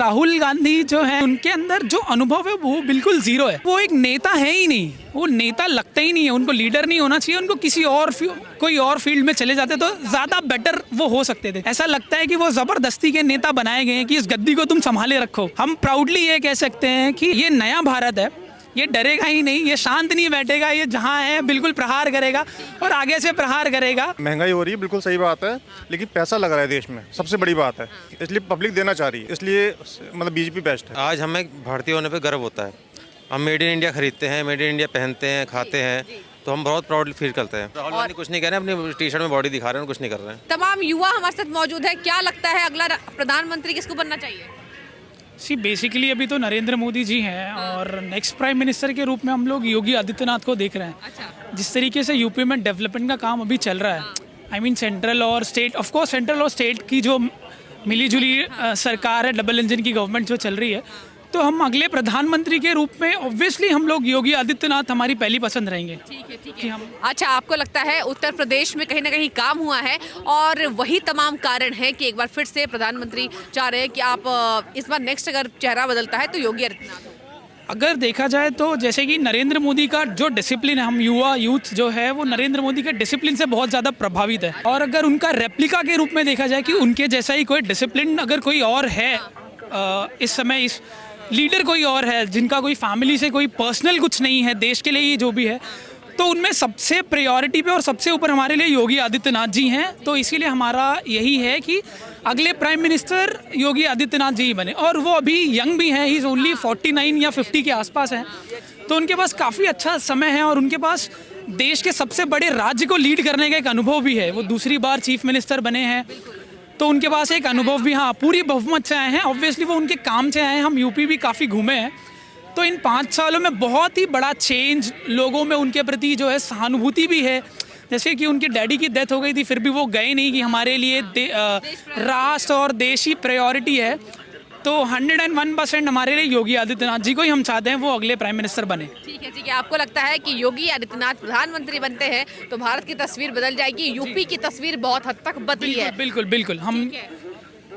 राहुल गांधी जो है उनके अंदर जो अनुभव है वो बिल्कुल जीरो है। वो एक नेता है ही नहीं, वो नेता लगता ही नहीं है, उनको लीडर नहीं होना चाहिए। उनको किसी और कोई और फील्ड में चले जाते तो ज़्यादा बेटर वो हो सकते थे। ऐसा लगता है कि वो ज़बरदस्ती के नेता बनाए गए हैं कि इस गद्दी को तुम संभाले रखो। हम प्राउडली ये कह सकते हैं कि ये नया भारत है, ये डरेगा ही नहीं, ये शांत नहीं बैठेगा, ये जहाँ है बिल्कुल प्रहार करेगा और आगे से प्रहार करेगा। महंगाई हो रही है, बिल्कुल सही बात है, लेकिन पैसा लग रहा है देश में, सबसे बड़ी बात है, इसलिए पब्लिक देना चाह रही है, इसलिए मतलब बीजेपी बेस्ट है। आज हमें भारतीय होने पे गर्व होता है। हम मेड इन इंडिया खरीदते हैं, मेड इन इंडिया पहनते हैं, खाते हैं, तो हम बहुत प्राउड फील करते हैं। राहुल गांधी कुछ नहीं कह रहे हैं, अपनी टी शर्ट में बॉडी दिखा रहे हैं, कुछ नहीं कर रहे हैं। तमाम युवा हमारे साथ मौजूद है। क्या लगता है अगला प्रधानमंत्री किसको बनना चाहिए? बेसिकली अभी तो नरेंद्र मोदी जी हैं और नेक्स्ट प्राइम मिनिस्टर के रूप में हम लोग योगी आदित्यनाथ को देख रहे हैं। अच्छा। जिस तरीके से यूपी में डेवलपमेंट का काम अभी चल रहा है, आई मीन सेंट्रल और स्टेट, ऑफ कोर्स सेंट्रल और स्टेट की जो मिली जुली सरकार है, डबल इंजन की गवर्नमेंट जो चल रही है, तो हम अगले प्रधानमंत्री के रूप में ऑब्वियसली हम लोग योगी आदित्यनाथ हमारी पहली पसंद रहेंगे। ठीक है। अच्छा, आपको लगता है उत्तर प्रदेश में कहीं ना कहीं काम हुआ है और वही तमाम कारण है कि एक बार फिर से प्रधानमंत्री चाह रहे हैं कि आप इस बार नेक्स्ट अगर चेहरा बदलता है तो योगी आदित्यनाथ हो? अगर देखा जाए तो जैसे कि नरेंद्र मोदी का जो डिसिप्लिन है, हम यूथ जो है वो नरेंद्र मोदी के डिसिप्लिन से बहुत ज़्यादा प्रभावित है। और अगर उनका रेप्लिका के रूप में देखा जाए कि उनके जैसा ही कोई डिसिप्लिन अगर कोई और है इस समय, इस लीडर कोई और है जिनका कोई फैमिली से कोई पर्सनल कुछ नहीं है, देश के लिए ही जो भी है, तो उनमें सबसे प्रायोरिटी पे और सबसे ऊपर हमारे लिए योगी आदित्यनाथ जी हैं। तो इसीलिए हमारा यही है कि अगले प्राइम मिनिस्टर योगी आदित्यनाथ जी ही बने। और वो अभी यंग भी हैं, ही इज़ ओनली 49 या 50 के आसपास हैं, तो उनके पास काफ़ी अच्छा समय है और उनके पास देश के सबसे बड़े राज्य को लीड करने का एक अनुभव भी है। वो दूसरी बार चीफ मिनिस्टर बने हैं, तो उनके पास एक अनुभव भी, हाँ, पूरी बहुमत से आए हैं। ऑब्वियसली वो उनके काम से आए हैं। हम यूपी भी काफ़ी घूमे हैं, तो इन 5 सालों में बहुत ही बड़ा चेंज लोगों में उनके प्रति जो है सहानुभूति भी है। जैसे कि उनके डैडी की डेथ हो गई थी, फिर भी वो गए नहीं कि हमारे लिए राष्ट्र और देश ही प्रायोरिटी है। तो 101% हमारे लिए योगी आदित्यनाथ जी को ही हम चाहते हैं वो अगले प्राइम मिनिस्टर बने। ठीक है। आपको लगता है कि योगी आदित्यनाथ प्रधानमंत्री बनते हैं तो भारत की तस्वीर बदल जाएगी? यूपी की तस्वीर बहुत हद तक बदली है। बिल्कुल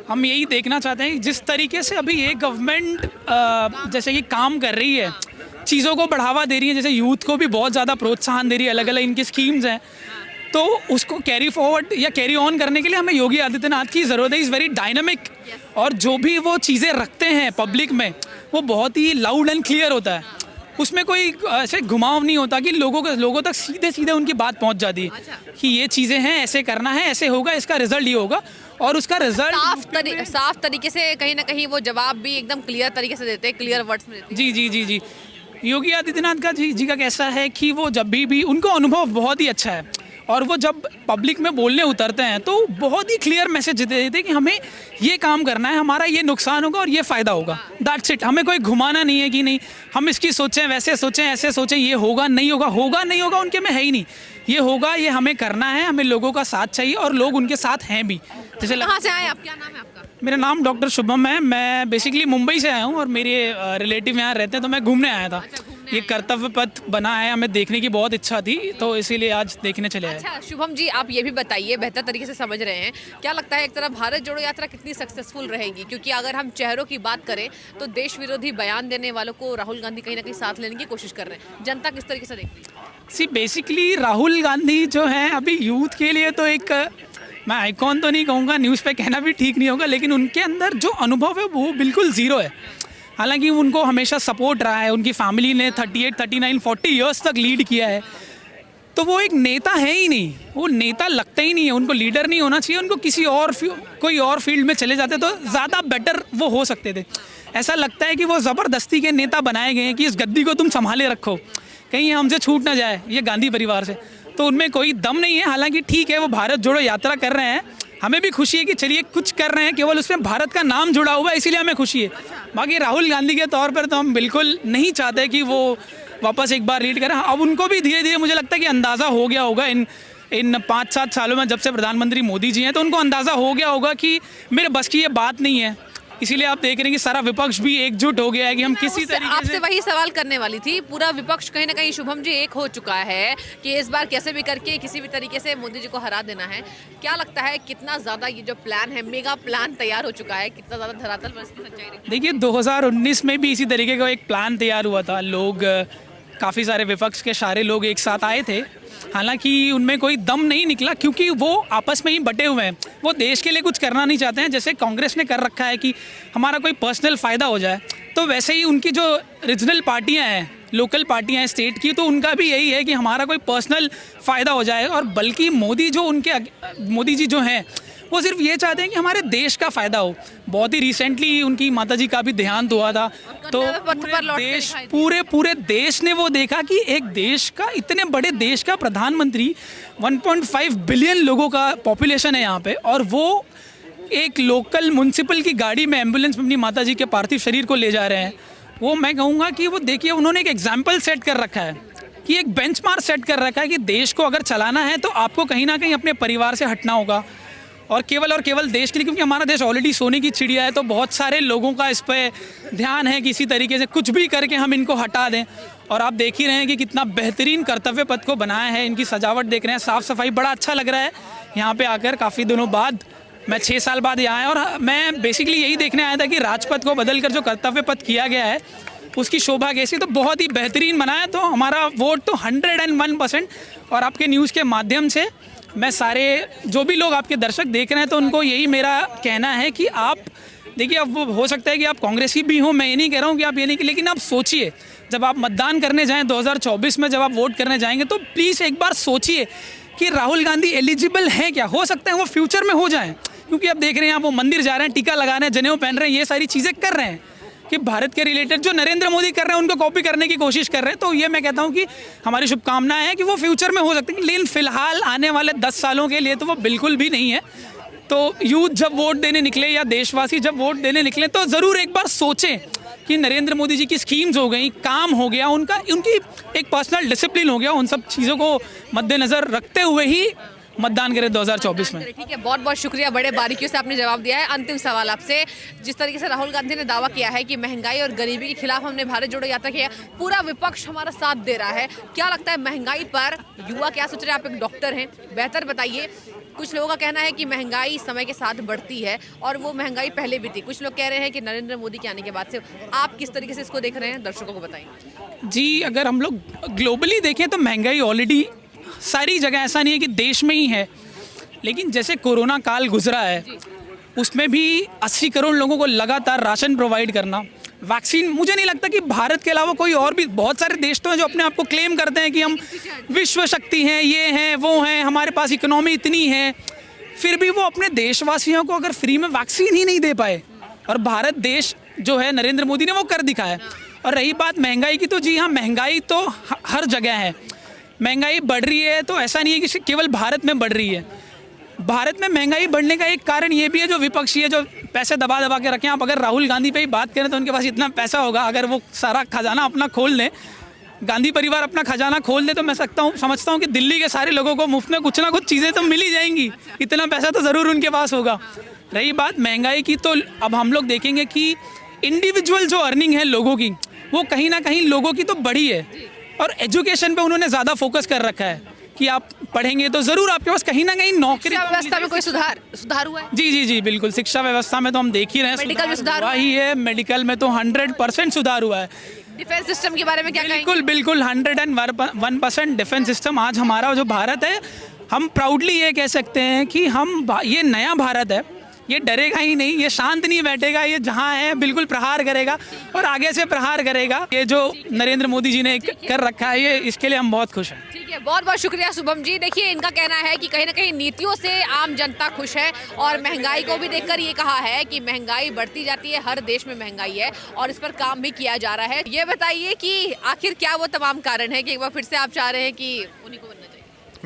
हम यही देखना चाहते हैं जिस तरीके से अभी ये गवर्नमेंट जैसे कि काम कर रही है, चीज़ों को बढ़ावा दे रही है, जैसे यूथ को भी बहुत ज़्यादा प्रोत्साहन दे रही है, अलग अलग इनकी स्कीम्स हैं, तो उसको कैरी फॉरवर्ड या कैरी ऑन करने के लिए हमें योगी आदित्यनाथ की ज़रूरत है। इज़ वेरी डायनामिक और जो भी वो चीज़ें रखते हैं पब्लिक में वो बहुत ही लाउड एंड क्लियर होता है। उसमें कोई ऐसे घुमाव नहीं होता कि लोगों तक सीधे उनकी बात पहुंच जाती है कि ये चीज़ें हैं, ऐसे करना है, ऐसे होगा, इसका रिजल्ट ये होगा। और उसका रिजल्ट साफ तरीके से कहीं ना कहीं वो जवाब भी एकदम क्लियर तरीके से देते हैं, क्लियर वर्ड्स में देते हैं। जी। योगी आदित्यनाथ का जी का कैसा है कि वो जब भी उनको अनुभव बहुत ही अच्छा है और वो जब पब्लिक में बोलने उतरते हैं तो बहुत ही क्लियर मैसेज देते हैं कि हमें ये काम करना है, हमारा ये नुकसान होगा और ये फ़ायदा होगा, दैट्स इट। हमें कोई घुमाना नहीं है कि नहीं हम इसकी सोचें, वैसे सोचें, ऐसे सोचें, ये होगा नहीं होगा उनके में है ही नहीं। ये होगा, ये हमें करना है, हमें लोगों का साथ चाहिए और लोग उनके साथ हैं भी। जैसे कहाँ से आए आप? क्या नाम है आपका? मेरा नाम डॉक्टर शुभम है। मैं बेसिकली मुंबई से आया हूँ और मेरे रिलेटिव यहाँ रहते हैं, तो मैं घूमने आया था। ये कर्तव्य पथ बना है, हमें देखने की बहुत इच्छा थी, तो इसीलिए आज देखने चले आए। अच्छा शुभम जी, आप ये भी बताइए, बेहतर तरीके से समझ रहे हैं, क्या लगता है एक तरह भारत जोड़ो यात्रा कितनी सक्सेसफुल रहेगी? क्योंकि अगर हम चेहरों की बात करें तो देश विरोधी बयान देने वालों को राहुल गांधी कहीं ना कहीं साथ लेने की कोशिश कर रहे हैं, जनता किस तरीके से देख रही है? बेसिकली राहुल गांधी जो है अभी यूथ के लिए तो एक, मैं आइकॉन तो नहीं कहूँगा, न्यूज़ पे कहना भी ठीक नहीं होगा, लेकिन उनके अंदर जो अनुभव है वो बिल्कुल ज़ीरो है। हालांकि उनको हमेशा सपोर्ट रहा है, उनकी फैमिली ने 38, 39, 40 ईयर्स तक लीड किया है, तो वो एक नेता है ही नहीं, वो नेता लगता ही नहीं है, उनको लीडर नहीं होना चाहिए। उनको किसी और कोई और फील्ड में चले जाते तो ज़्यादा बेटर वो हो सकते थे। ऐसा लगता है कि वो ज़बरदस्ती के नेता बनाए गए हैं कि इस गद्दी को तुम संभाले रखो, कहीं हमसे छूट ना जाए ये गांधी परिवार से, तो उनमें कोई दम नहीं है। हालांकि ठीक है, वो भारत जोड़ो यात्रा कर रहे हैं, हमें भी खुशी है कि चलिए कुछ कर रहे हैं, केवल उसमें भारत का नाम जुड़ा हुआ है, इसीलिए हमें खुशी है। बाकी राहुल गांधी के तौर पर तो हम बिल्कुल नहीं चाहते कि वो वापस एक बार लीड करें। अब उनको भी धीरे धीरे मुझे लगता है कि अंदाज़ा हो गया होगा इन 5-7 सालों में, जब से प्रधानमंत्री मोदी जी हैं, तो उनको अंदाज़ा हो गया होगा कि मेरे बस की ये बात नहीं है। इसीलिए आप देख रहे हैं कि सारा विपक्ष भी एकजुट हो गया है कि हम किसी उससे तरीके आपसे से वही सवाल करने वाली थी। पूरा विपक्ष कहीं ना कहीं शुभम जी एक हो चुका है कि इस बार कैसे भी करके किसी भी तरीके से मोदी जी को हरा देना है। क्या लगता है कितना ज्यादा ये जो प्लान है, मेगा प्लान तैयार हो चुका है, कितना ज्यादा धरातल पर इसकी सच्चाई रही? देखिए 2019 में भी इसी तरीके का एक प्लान तैयार हुआ था। लोग काफ़ी सारे विपक्ष के सारे लोग एक साथ आए थे, हालांकि उनमें कोई दम नहीं निकला क्योंकि वो आपस में ही बटे हुए हैं। वो देश के लिए कुछ करना नहीं चाहते हैं, जैसे कांग्रेस ने कर रखा है कि हमारा कोई पर्सनल फ़ायदा हो जाए, तो वैसे ही उनकी जो रीजनल पार्टियां हैं, लोकल पार्टियां हैं स्टेट की, तो उनका भी यही है कि हमारा कोई पर्सनल फ़ायदा हो जाए। और बल्कि मोदी जी जो हैं वो सिर्फ ये चाहते हैं कि हमारे देश का फ़ायदा हो। बहुत ही रिसेंटली उनकी माताजी का भी देहांत हुआ था, तो पूरे देश ने वो देखा कि एक देश का, इतने बड़े देश का प्रधानमंत्री, 1.5 बिलियन लोगों का पॉपुलेशन है यहाँ पे, और वो एक लोकल म्युनिसिपल की गाड़ी में एम्बुलेंस में अपनी माताजी के पार्थिव शरीर को ले जा रहे हैं। वो मैं कहूँगा कि वो देखिए उन्होंने एक एग्जाम्पल सेट कर रखा है, कि एक बेंचमार्क सेट कर रखा है कि देश को अगर चलाना है तो आपको कहीं ना कहीं अपने परिवार से हटना होगा, और केवल देश के लिए, क्योंकि हमारा देश ऑलरेडी सोने की चिड़िया है। तो बहुत सारे लोगों का इस पर ध्यान है कि किसी तरीके से कुछ भी करके हम इनको हटा दें। और आप देख ही रहे हैं कि कितना बेहतरीन कर्तव्य पथ को बनाया है, इनकी सजावट देख रहे हैं, साफ़ सफाई, बड़ा अच्छा लग रहा है यहाँ पे आकर। काफ़ी दिनों बाद, मैं 6 साल बाद यहाँ आया, और मैं बेसिकली यही देखने आया था कि राजपथ को बदल कर जो कर्तव्य पथ किया गया है उसकी शोभा कैसी, तो बहुत ही बेहतरीन बनाया। तो हमारा वोट तो 101%। और आपके न्यूज़ के माध्यम से मैं सारे जो भी लोग आपके दर्शक देख रहे हैं, तो उनको यही मेरा कहना है कि आप देखिए, अब वो हो सकता है कि आप कांग्रेसी भी हो, मैं ये नहीं कह रहा हूँ कि आप ये नहीं, लेकिन आप सोचिए, जब आप मतदान करने जाएं 2024 में, जब आप वोट करने जाएंगे, तो प्लीज़ एक बार सोचिए कि राहुल गांधी एलिजिबल हैं क्या। हो सकता है वो फ्यूचर में हो जाएं, क्योंकि आप देख रहे हैं, आप वो मंदिर जा रहे हैं, टीका लगा रहे हैं, जनेऊ पहन रहे हैं, ये सारी चीज़ें कर रहे हैं कि भारत के रिलेटेड जो नरेंद्र मोदी कर रहे हैं उनको कॉपी करने की कोशिश कर रहे हैं। तो ये मैं कहता हूँ कि हमारी शुभकामनाएं हैं कि वो फ्यूचर में हो सकते हैं, लेकिन फिलहाल आने वाले 10 सालों के लिए तो वो बिल्कुल भी नहीं है। तो यूथ जब वोट देने निकले, या देशवासी जब वोट देने निकले, तो ज़रूर एक बार सोचें कि नरेंद्र मोदी जी की स्कीम्स हो गई, काम हो गया उनकी एक पर्सनल डिसिप्लिन हो गया, उन सब चीज़ों को मद्देनज़र रखते हुए ही मतदान करें 2024 में। ठीक है, बहुत बहुत शुक्रिया, बड़े बारीकियों से आपने जवाब दिया है। अंतिम सवाल आपसे, जिस तरीके से राहुल गांधी ने दावा किया है कि महंगाई और गरीबी के खिलाफ हमने भारत जोड़ो यात्रा की है, पूरा विपक्ष हमारा साथ दे रहा है, क्या लगता है महंगाई पर युवा क्या सोच रहे हैं? आप एक डॉक्टर हैं, बेहतर बताइए। कुछ लोगों का कहना है कि महंगाई समय के साथ बढ़ती है, और वो महंगाई पहले भी थी। कुछ लोग कह रहे हैं कि नरेंद्र मोदी के आने के बाद से। आप किस तरीके से इसको देख रहे हैं, दर्शकों को बताइए। जी, अगर हम लोग ग्लोबली देखें तो महंगाई ऑलरेडी सारी जगह, ऐसा नहीं है कि देश में ही है, लेकिन जैसे कोरोना काल गुजरा है, उसमें भी 80 करोड़ लोगों को लगातार राशन प्रोवाइड करना, वैक्सीन, मुझे नहीं लगता कि भारत के अलावा कोई और भी, बहुत सारे देश तो हैं जो अपने आप को क्लेम करते हैं कि हम विश्व शक्ति हैं, ये हैं, वो हैं, हमारे पास इकोनॉमी इतनी है, फिर भी वो अपने देशवासियों को अगर फ्री में वैक्सीन ही नहीं दे पाए। और भारत देश जो है, नरेंद्र मोदी ने वो कर दिखाया। और रही बात महंगाई की, तो जी हाँ, महंगाई तो हर जगह है, महंगाई बढ़ रही है। तो ऐसा नहीं है कि केवल भारत में बढ़ रही है, भारत में महंगाई बढ़ने का एक कारण ये भी है, जो विपक्षी है, जो पैसे दबा दबा के रखें। आप अगर राहुल गांधी पे ही बात करें तो उनके पास इतना पैसा होगा, अगर वो सारा खजाना अपना खोल लें, गांधी परिवार अपना खजाना खोल दे, तो मैं समझता हूँ कि दिल्ली के सारे लोगों को मुफ्त में कुछ ना कुछ चीज़ें तो मिल ही जाएंगी, इतना पैसा तो ज़रूर उनके पास होगा। रही बात महंगाई की, तो अब हम लोग देखेंगे कि इंडिविजुअल जो अर्निंग है लोगों की, वो कहीं ना कहीं लोगों की तो बढ़ी है। और एजुकेशन पे उन्होंने ज़्यादा फोकस कर रखा है कि आप पढ़ेंगे तो ज़रूर आपके पास कहीं ना कहीं नौकरी। शिक्षा व्यवस्था में कोई सुधार हुआ है? जी, बिल्कुल, शिक्षा व्यवस्था में तो हम देख ही रहे हैं, मेडिकल में सुधार हुआ ही है। मेडिकल में तो 100% सुधार हुआ है। डिफेंस सिस्टम के बारे में क्या कहेंगे? बिल्कुल 101% डिफेंस सिस्टम। आज हमारा जो भारत है, हम प्राउडली ये कह सकते हैं कि ये नया भारत है, ये डरेगा ही नहीं, ये शांत नहीं बैठेगा, ये जहाँ है बिल्कुल प्रहार करेगा और आगे से प्रहार करेगा। ये जो नरेंद्र मोदी जी ने कर रखा है, ये इसके लिए हम बहुत खुश हैं। ठीक है, बहुत बहुत शुक्रिया शुभम जी। देखिए, इनका कहना है कि कहीं ना कहीं नीतियों से आम जनता खुश है, और महंगाई को भी देखकर ये कहा है कि महंगाई बढ़ती जाती है, हर देश में महंगाई है और इस पर काम भी किया जा रहा है। ये बताइए कि आखिर क्या वो तमाम कारण है कि एक बार फिर से आप चाह रहे हैं कि उन्हीं को बनना चाहिए?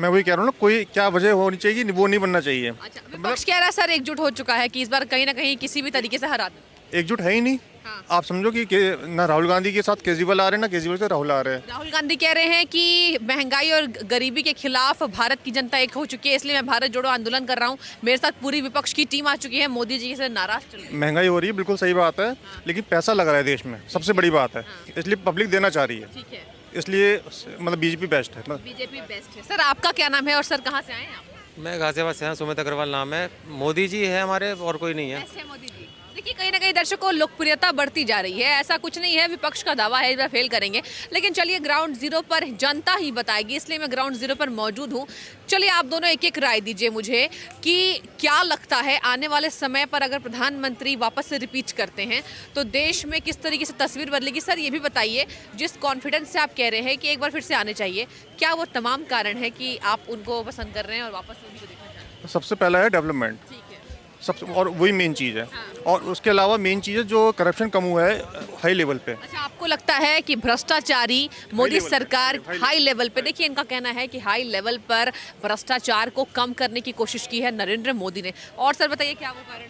मैं वही कह रहा हूँ ना, कोई क्या वजह होनी चाहिए, वो नहीं बनना चाहिए। अच्छा, विपक्ष कह रहा है सर एकजुट हो चुका है कि इस बार कहीं ना कहीं किसी भी तरीके से हरा दें। एकजुट है ही नहीं। हाँ। आप समझो कि ना राहुल गांधी के साथ केजरीवाल आ रहे हैं, ना केजरीवाल से राहुल आ रहे हैं। राहुल गांधी कह रहे हैं कि महंगाई और गरीबी के खिलाफ भारत की जनता एक हो चुकी है, इसलिए मैं भारत जोड़ो आंदोलन कर रहा हूँ। मेरे साथ पूरी विपक्ष की टीम आ चुकी है, मोदी जी से नाराज चल रही है। महंगाई हो रही है, बिल्कुल सही बात है, लेकिन पैसा लग रहा है देश में, सबसे बड़ी बात है, इसलिए पब्लिक देना चाह रही है, ठीक है, इसलिए मतलब बीजेपी बेस्ट है। बीजेपी बेस्ट है। सर आपका क्या नाम है और सर कहाँ से आए हैं आप? मैं गाजियाबाद से हूँ, सुमित अग्रवाल नाम है। मोदी जी है हमारे, और कोई नहीं है। बेस्ट है मोदी जी। देखिए कहीं ना कहीं दर्शकों लोकप्रियता बढ़ती जा रही है, ऐसा कुछ नहीं है, विपक्ष का दावा है इस बार फेल करेंगे, लेकिन चलिए ग्राउंड जीरो पर जनता ही बताएगी, इसलिए मैं ग्राउंड जीरो पर मौजूद हूँ। चलिए आप दोनों एक एक राय दीजिए मुझे कि क्या लगता है आने वाले समय पर अगर प्रधानमंत्री वापस से रिपीट करते हैं तो देश में किस तरीके से तस्वीर बदलेगी। सर ये भी बताइए, जिस कॉन्फिडेंस से आप कह रहे हैं कि एक बार फिर से आने चाहिए, क्या वो तमाम कारण है कि आप उनको पसंद कर रहे हैं और वापस उनको देखना चाह रहे हैं? सबसे पहला है डेवलपमेंट, ठीक है, सबसे, और वही मेन चीज़ है। और उसके अलावा मेन चीज़ है जो करप्शन कम हुआ है हाई लेवल पे। अच्छा आपको लगता है कि भ्रष्टाचारी मोदी सरकार हाई लेवल पे, देखिए इनका कहना है कि हाई लेवल पर भ्रष्टाचार को कम करने की कोशिश की है नरेंद्र मोदी ने। और सर बताइए क्या वो कारण?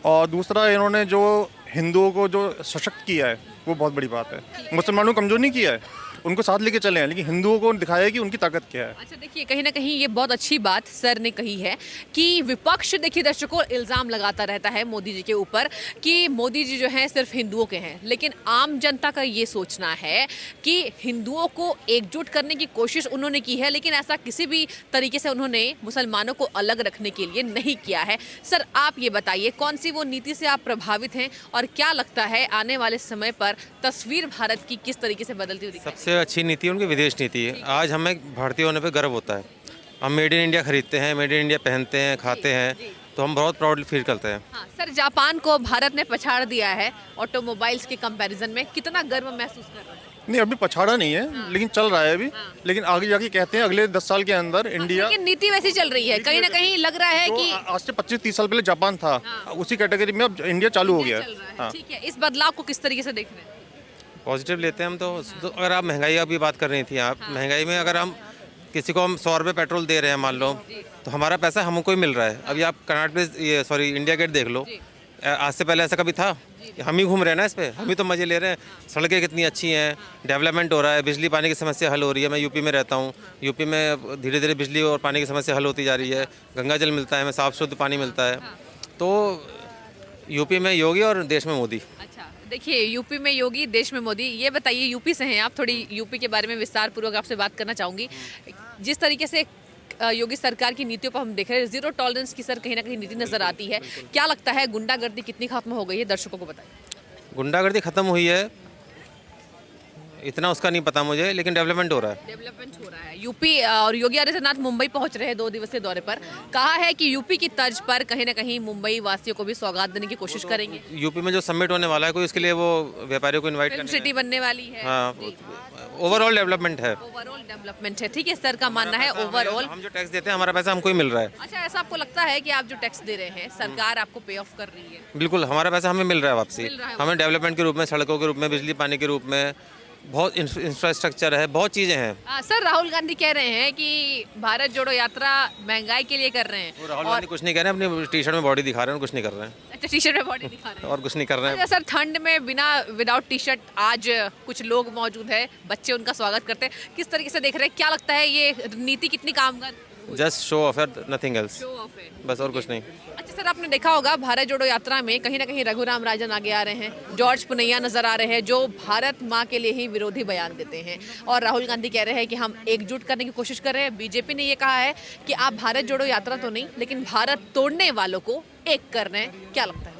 और दूसरा, इन्होंने जो हिंदुओं को जो सशक्त किया है वो बहुत बड़ी बात है। मुसलमानों को कमजोर नहीं किया है, उनको साथ लेके चले हैं, लेकिन हिंदुओं को दिखाया है कि उनकी ताकत क्या है। अच्छा देखिए कहीं ना कहीं ये बहुत अच्छी बात सर ने कही है कि विपक्ष देखिए दर्शकों इल्ज़ाम लगाता रहता है मोदी जी के ऊपर कि मोदी जी जो हैं सिर्फ हिंदुओं के हैं, लेकिन आम जनता का ये सोचना है कि हिंदुओं को एकजुट करने की कोशिश उन्होंने की है, लेकिन ऐसा किसी भी तरीके से उन्होंने मुसलमानों को अलग रखने के लिए नहीं किया है। सर आप ये बताइए कौन सी वो नीति से आप प्रभावित हैं और क्या लगता है आने वाले समय पर तस्वीर भारत की किस तरीके से बदलती हुई दिखाई? सबसे अच्छी नीति उनकी विदेश नीति है। आज हमें भारतीय होने पे गर्व होता है। हम मेड इन इंडिया खरीदते हैं, मेड इन इंडिया पहनते हैं, खाते हैं, तो हम बहुत प्राउड फील करते हैं। हाँ, सर जापान को भारत ने पछाड़ दिया है ऑटोमोबाइल्स के कंपैरिजन में, कितना गर्व महसूस कर रहे हैं? नहीं, अभी पछाड़ा नहीं है, लेकिन चल रहा है अभी। लेकिन आगे जाके कहते हैं अगले 10 साल के अंदर इंडिया, लेकिन नीति वैसी चल रही है, कहीं ना कहीं लग रहा है कि आज से 25-30 साल पहले जापान था, उसी कैटेगरी में अब इंडिया चालू हो गया चल है। रहा है। ठीक है, इस बदलाव को किस तरीके से देख रहे हैं? पॉजिटिव लेते हैं हम तो अगर आप महंगाई की बात कर रही थी आप, महंगाई में अगर हम किसी को हम 100 रुपये पेट्रोल दे रहे हैं मान लो, तो हमारा पैसा हमको ही मिल रहा है। अभी आप कर्नाटक प्लेस ये सॉरी इंडिया गेट देख लो, आज से पहले ऐसा कभी था? हम ही घूम रहे हैं ना इस पे, हम ही तो मज़े ले रहे हैं। सड़कें कितनी अच्छी हैं, डेवलपमेंट हो रहा है, बिजली पानी की समस्या हल हो रही है। मैं यूपी में रहता हूँ, यूपी में धीरे धीरे बिजली और पानी की समस्या हल होती जा रही है, गंगा जल मिलता है, हमें साफ़ शुद्ध पानी मिलता है। तो यूपी में योगी और देश में मोदी। अच्छा देखिए, यूपी में योगी, देश में मोदी। ये बताइए, यूपी से हैं आप, थोड़ी यूपी के बारे में विस्तार पूर्वक आपसे बात करना चाहूँगी। जिस तरीके से योगी सरकार की नीतियों पर हम देख रहे हैं, जीरो टॉलरेंस की सर कहीं ना कहीं नीति नजर आती है, क्या लगता है गुंडागर्दी कितनी खत्म हो गई है? दर्शकों को बताइए। गुंडागर्दी खत्म हुई है, इतना उसका नहीं पता मुझे, लेकिन डेवलपमेंट हो रहा है। डेवलपमेंट हो रहा है। यूपी और योगी आदित्यनाथ मुंबई पहुंच रहे हैं 2 दिवसीय दौरे पर, कहा है कि यूपी की तर्ज पर कहीं ना कहीं मुंबई वासियों को भी सौगात देने की कोशिश करेंगे। यूपी में जो समिट होने वाला है, कोई इसके लिए वो व्यापारियों को इनवाइट फिल्म सिटी बनने वाली है। हाँ, ओवरऑल डेवलपमेंट है। ओवरऑल डेवलपमेंट है, ठीक है, सर का मानना है ओवरऑल। हम जो टैक्स देते हैं हमारा पैसा हमको ही मिल रहा है। अच्छा, ऐसा आपको लगता है कि आप जो टैक्स दे रहे हैं सरकार आपको पे ऑफ कर रही है? बिल्कुल, हमारा पैसा हमें मिल रहा है वापसी। मिल रहा है हमें डेवलपमेंट के रूप में, सड़कों के रूप में, बिजली पानी के रूप में, बहुत इंफ्रास्ट्रक्चर है, बहुत चीज़ें हैं। सर राहुल गांधी कह रहे हैं कि भारत जोड़ो यात्रा महंगाई के लिए कर रहे हैं। वो राहुल गांधी कुछ नहीं कर रहे हैं, अपनी टी शर्ट में बॉडी दिखा रहे हैं, कुछ नहीं कर रहे हैं। अच्छा, टी शर्ट में बॉडी दिखा रहे हैं और कुछ नहीं कर रहे हैं। अच्छा, सर ठंड में बिना विदाउट टी शर्ट आज कुछ लोग मौजूद है, बच्चे उनका स्वागत करते हैं, किस तरीके से देख रहे हैं? क्या लगता है ये नीति कितनी कामगार? जस्ट शो ऑफ है, नथिंग एल्स, शो ऑफ है बस, और कुछ नहीं। अच्छा सर, आपने देखा होगा भारत जोड़ो यात्रा में कहीं ना कहीं रघुराम राजन आगे आ रहे हैं, जॉर्ज पुनैया नजर आ रहे हैं, जो भारत माँ के लिए ही विरोधी बयान देते हैं, और राहुल गांधी कह रहे हैं कि हम एकजुट करने की कोशिश कर रहे हैं। बीजेपी ने ये कहा है कि आप भारत जोड़ो यात्रा तो नहीं, लेकिन भारत तोड़ने वालों को एक कर रहे हैं। क्या लगता है?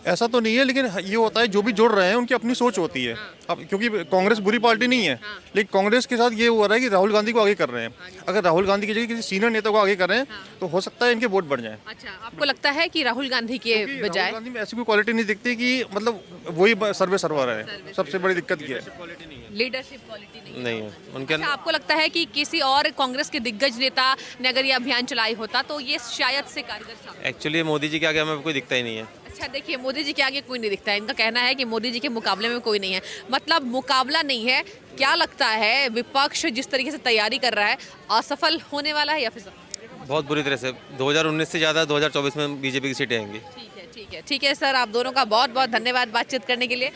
ऐसा तो नहीं है, लेकिन ये होता है जो भी जुड़ रहे हैं उनकी अपनी सोच होती है। अब क्योंकि कांग्रेस बुरी पार्टी नहीं है, लेकिन कांग्रेस के साथ ये हो रहा है कि राहुल गांधी को आगे कर रहे हैं। अगर राहुल गांधी की जगह किसी सीनियर नेता को आगे कर रहे हैं तो हो सकता है इनके वोट बढ़ जाए। अच्छा, आपको लगता है कि राहुल गांधी के बजाय राहुल गांधी में ऐसी कोई क्वालिटी नहीं दिखती कि मतलब वही सर्वे सर्वर है। सबसे बड़ी दिक्कत ये है, लीडरशिप क्वालिटी नहीं है उनके अच्छा, आपको लगता है कि किसी और कांग्रेस के दिग्गज नेता ने अगर ये अभियान चलाई होता तो ये शायद से कारगर साबित? एक्चुअली मोदी जी के आगे हमें कोई दिखता ही नहीं है। अच्छा देखिए, मोदी जी के आगे कोई नहीं दिखता है, इनका कहना है कि मोदी जी के मुकाबले में कोई नहीं है, मतलब मुकाबला नहीं है। क्या लगता है विपक्ष जिस तरीके से तैयारी कर रहा है असफल होने वाला है या फिर सफल? बहुत बुरी तरह से 2019 से ज़्यादा 2024 में बीजेपी की सीटें आएंगी। ठीक ठीक है सर, आप दोनों का बहुत बहुत धन्यवाद बातचीत करने के लिए।